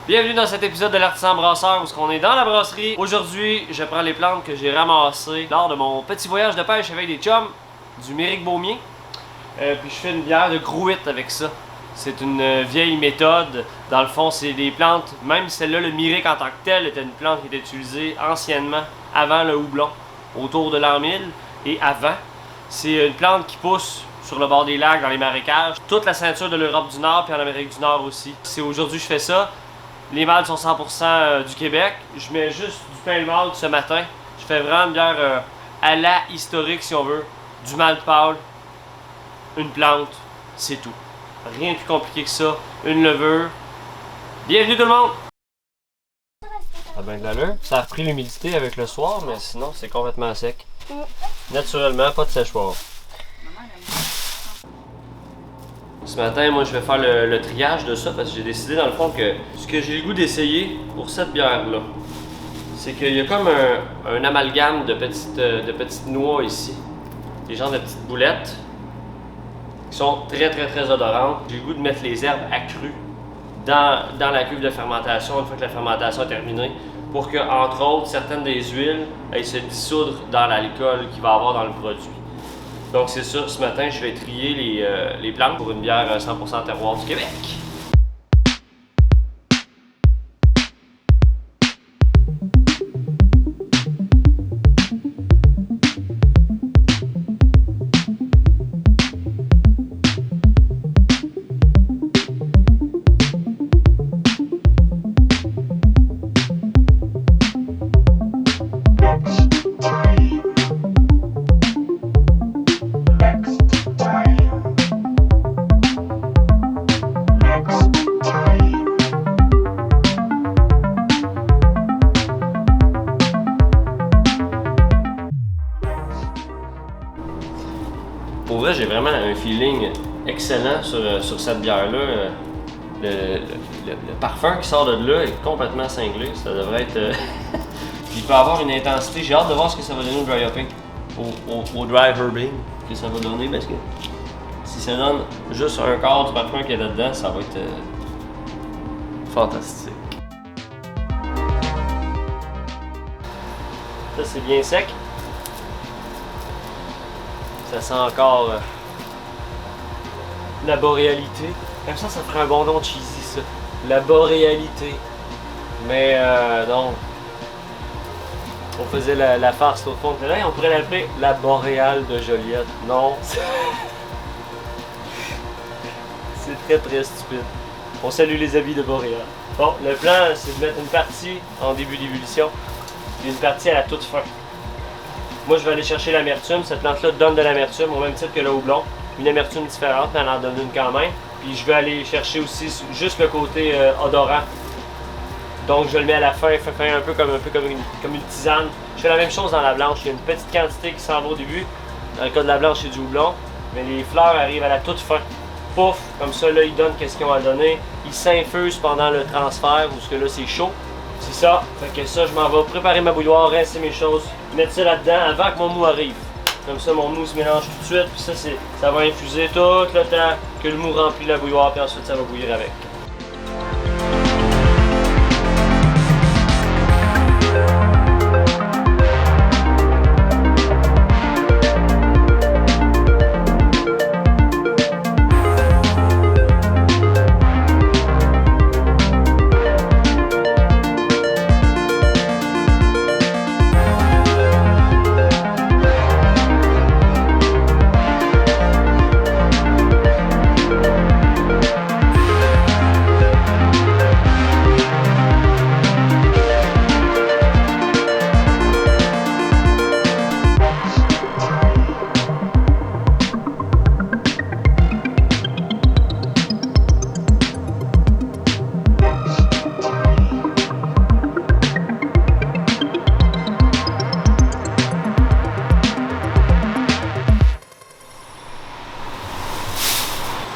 Bienvenue dans cet épisode de l'Artisan Brasseur où on est dans la brasserie. Aujourd'hui, je prends les plantes que j'ai ramassées lors de mon petit voyage de pêche avec des chums du Méric Beaumier. Puis je fais une bière de Gruit avec ça. C'est une vieille méthode. Dans le fond, c'est des plantes, même celle-là, le Méric en tant que tel, était une plante qui était utilisée anciennement, avant le houblon, autour de l'an 1000 et avant. C'est une plante qui pousse sur le bord des lacs, dans les marécages, toute la ceinture de l'Europe du Nord puis en Amérique du Nord aussi. C'est aujourd'hui que je fais ça. Les mâles sont 100% du Québec. Je mets juste du pain de malt ce matin. Je fais vraiment une bière à la historique si on veut. Du malt pâle, une plante, c'est tout. Rien de plus compliqué que ça. Une levure. Bienvenue tout le monde! Ça a bien de l'allure. Ça a repris l'humidité avec le soir, mais sinon c'est complètement sec. Naturellement, pas de séchoir. Ce matin, moi, je vais faire le triage de ça parce que j'ai décidé, dans le fond, que ce que j'ai le goût d'essayer pour cette bière-là, c'est qu'il y a comme un amalgame de petites noix ici. Des genres de petites boulettes qui sont très odorantes. J'ai le goût de mettre les herbes accrues dans la cuve de fermentation une fois que la fermentation est terminée pour que, entre autres, certaines des huiles aillent se dissoudre dans l'alcool qu'il va y avoir dans le produit. Donc c'est ça, ce matin je vais trier les plantes pour une bière 100% terroir du Québec. Pour vrai, j'ai vraiment un feeling excellent sur cette bière-là. Le parfum qui sort de là est complètement cinglé. Ça devrait être... Puis il peut avoir une intensité. J'ai hâte de voir ce que ça va donner au dry hopping, au dry herbing que ça va donner, parce que si ça donne juste un quart du parfum qu'il y a là-dedans, ça va être fantastique. Ça, c'est bien sec. Ça sent encore la boréalité. Comme ça ferait un bon nom de cheesy, ça. La boréalité. Mais non. On faisait la farce au fond. Là, on pourrait l'appeler la boréale de Joliette. Non. C'est très stupide. On salue les habits de Boréal. Bon, le plan, c'est de mettre une partie en début d'ébullition et une partie à la toute fin. Moi, je vais aller chercher l'amertume. Cette plante-là donne de l'amertume, au même titre que le houblon. Une amertume différente, mais elle en donne une quand même. Puis je vais aller chercher aussi juste le côté odorant. Donc, je le mets à la fin, fait un peu comme une tisane. Je fais la même chose dans la blanche. Il y a une petite quantité qui s'en va au début. Dans le cas de la blanche, c'est du houblon. Mais les fleurs arrivent à la toute fin. Pouf! Comme ça, là, ils donnent qu'est-ce qu'ils ont à donner. Ils s'infusent pendant le transfert, parce que là, c'est chaud. C'est ça. Fait que ça, je m'en vais préparer ma bouilloire, rincer mes choses, mettre ça là-dedans avant que mon mou arrive. Comme ça, mon mou se mélange tout de suite, puis ça va infuser tout le temps que le mou remplit la bouilloire, puis ensuite ça va bouillir avec.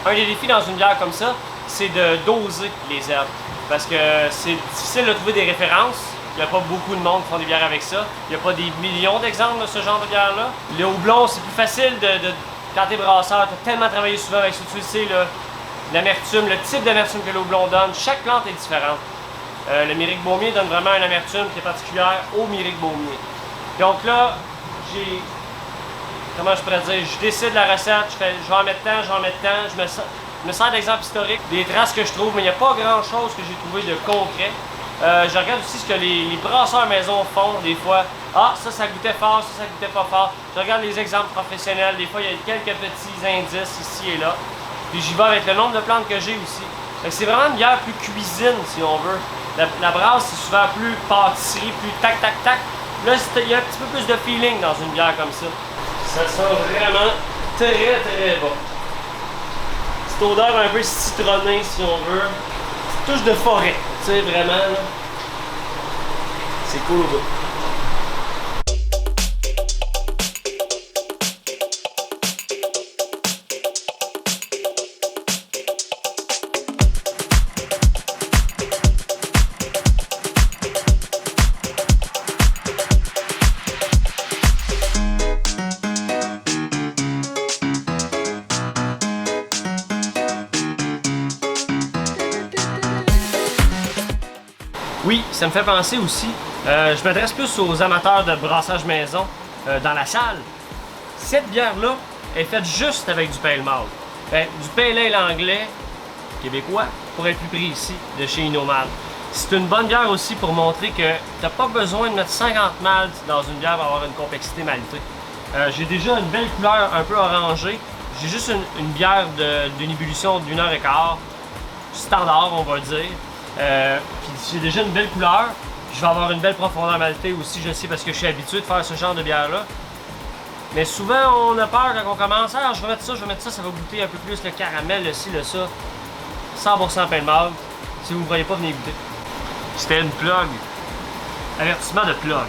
Un des défis dans une bière comme ça, c'est de doser les herbes. Parce que c'est difficile de trouver des références. Il n'y a pas beaucoup de monde qui font des bières avec ça. Il n'y a pas des millions d'exemples de ce genre de bière-là. Le houblon, c'est plus facile quand t'es brasseur, t'as tellement travaillé souvent avec ça, tu le sais, l'amertume, le type d'amertume que le houblon donne, chaque plante est différente. Le Méric Beaumier donne vraiment une amertume qui est particulière au Méric Beaumier. Donc là, comment je pourrais dire, je décide la recette, je vais en mettre tant, je me sers d'exemples historiques, des traces que je trouve, mais il n'y a pas grand chose que j'ai trouvé de concret. Je regarde aussi ce que les brasseurs maison font des fois. Ah, ça goûtait fort, ça goûtait pas fort. Je regarde les exemples professionnels, des fois il y a quelques petits indices ici et là. Puis j'y vais avec le nombre de plantes que j'ai aussi. C'est vraiment une bière plus cuisine si on veut. La brasse c'est souvent plus pâtisserie, plus tac tac tac. Là il y a un petit peu plus de feeling dans une bière comme ça. Ça sent vraiment très bon. Cette odeur un peu citronnée si on veut. Petite touche de forêt, tu sais vraiment là. C'est cool au bout. Oui, ça me fait penser aussi, je m'adresse plus aux amateurs de brassage maison dans la salle. Cette bière-là est faite juste avec du pale malt. Du pale ale anglais, québécois, pour être plus précis, de chez Inomal. C'est une bonne bière aussi pour montrer que tu n'as pas besoin de mettre 50 maltes dans une bière pour avoir une complexité maltée. J'ai déjà une belle couleur un peu orangée. J'ai juste une bière d'une ébullition d'1 heure et quart, standard on va dire. Puis j'ai déjà une belle couleur, je vais avoir une belle profondeur maltée aussi, je sais parce que je suis habitué de faire ce genre de bière là. Mais souvent on a peur quand on commence, ah je vais mettre ça, ça va goûter un peu plus le caramel, le ci, le ça. 100% pale malt, si vous ne voyez pas, venez goûter. C'était une plug, avertissement de plug.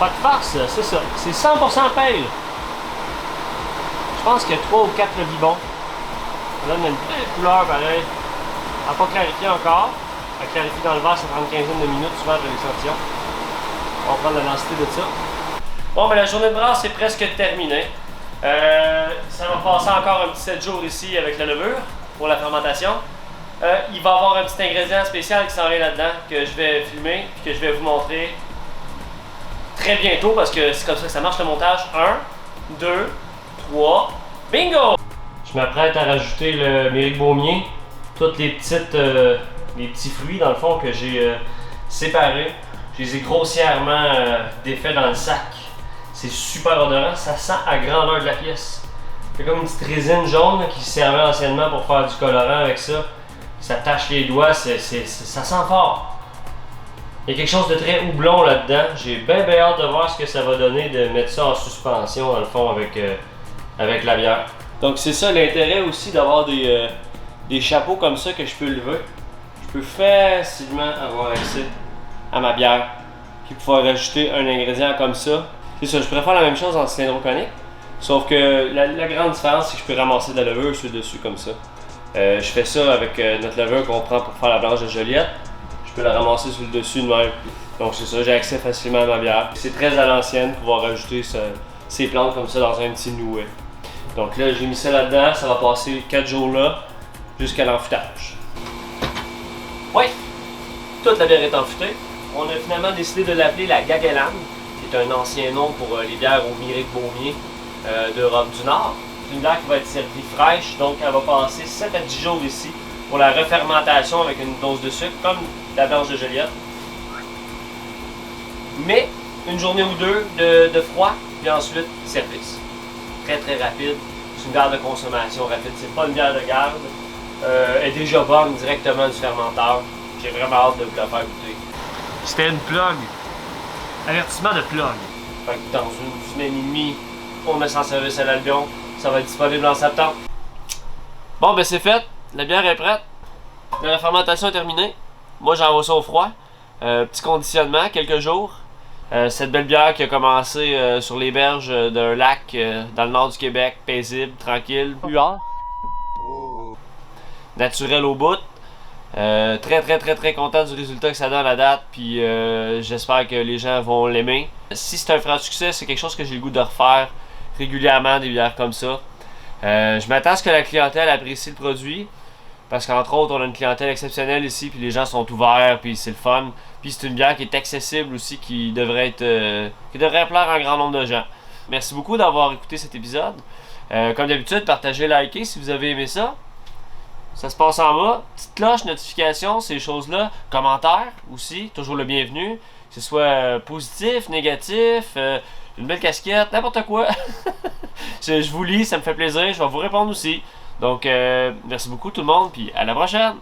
Pas de farce, c'est ça. C'est 100% pale. Je pense qu'il y a 3 ou 4 bibons. Ça donne une belle couleur pareil. Elle n'a pas clarifié encore. Elle clarifie dans le verre, ça prend une quinzaine de minutes souvent de l'échantillon. On va prendre la densité de ça. Bon, ben la journée de brasse est presque terminée. Ça va passer encore un petit 7 jours ici avec la levure pour la fermentation. Il va y avoir un petit ingrédient spécial qui s'en vient là-dedans que je vais filmer et que je vais vous montrer très bientôt parce que c'est comme ça que ça marche le montage. 1, 2, 3, bingo! Je m'apprête à rajouter le Méric Beaumier, toutes les petits fruits dans le fond que j'ai séparés. Je les ai grossièrement défaits dans le sac. C'est super odorant, ça sent à grandeur de la pièce. C'est comme une petite résine jaune là, qui servait anciennement pour faire du colorant avec ça. Ça tache les doigts, ça sent fort. Il y a quelque chose de très houblon là-dedans. J'ai bien hâte de voir ce que ça va donner de mettre ça en suspension dans le fond avec la bière. Donc c'est ça l'intérêt aussi d'avoir des chapeaux comme ça que je peux lever. Je peux facilement avoir accès à ma bière. Puis pouvoir rajouter un ingrédient comme ça. C'est ça, je pourrais faire la même chose en cylindro conique. Sauf que la grande différence c'est que je peux ramasser de la levure sur le dessus comme ça. Je fais ça avec notre levure qu'on prend pour faire la blanche de Joliette. Je peux la ramasser sur le dessus de même. Donc c'est ça, j'ai accès facilement à ma bière. C'est très à l'ancienne pouvoir rajouter ces plantes comme ça dans un petit nouet. Donc là j'ai mis ça là-dedans, ça va passer 4 jours là jusqu'à l'enfûtage. Oui, toute la bière est enfûtée. On a finalement décidé de l'appeler la Gagelane, qui est un ancien nom pour les bières au Méric Beaumier d'Europe du Nord. C'est une bière qui va être servie fraîche, donc elle va passer 7 à 10 jours ici pour la refermentation avec une dose de sucre, comme la blanche de Joliette. Mais une journée ou deux de froid, puis ensuite service. Très rapide. C'est une bière de consommation rapide. C'est pas une bière de garde. Elle est déjà bonne directement du fermenteur. J'ai vraiment hâte de vous la faire goûter. C'était une plug. Avertissement de plug. Fait que dans une semaine et demie, on met ça en service à l'Albion. Ça va être disponible en septembre. Bon, ben c'est fait. La bière est prête. La fermentation est terminée. Moi, j'envoie ça au froid. Petit conditionnement, quelques jours. Cette belle bière qui a commencé sur les berges d'un lac dans le nord du Québec, paisible, tranquille. Naturel au bout. Très content du résultat que ça donne à la date, puis j'espère que les gens vont l'aimer. Si c'est un franc succès, c'est quelque chose que j'ai le goût de refaire régulièrement, des bières comme ça. Je m'attends à ce que la clientèle apprécie le produit, parce qu'entre autres, on a une clientèle exceptionnelle ici, puis les gens sont ouverts, puis c'est le fun. Puis c'est une bière qui est accessible aussi, qui devrait plaire à un grand nombre de gens. Merci beaucoup d'avoir écouté cet épisode. Comme d'habitude, partagez, likez si vous avez aimé ça. Ça se passe en bas. Petite cloche, notification, ces choses-là. Commentaires aussi, toujours le bienvenu. Que ce soit positif, négatif, une belle casquette, n'importe quoi. je vous lis, ça me fait plaisir. Je vais vous répondre aussi. Donc, merci beaucoup tout le monde, puis à la prochaine!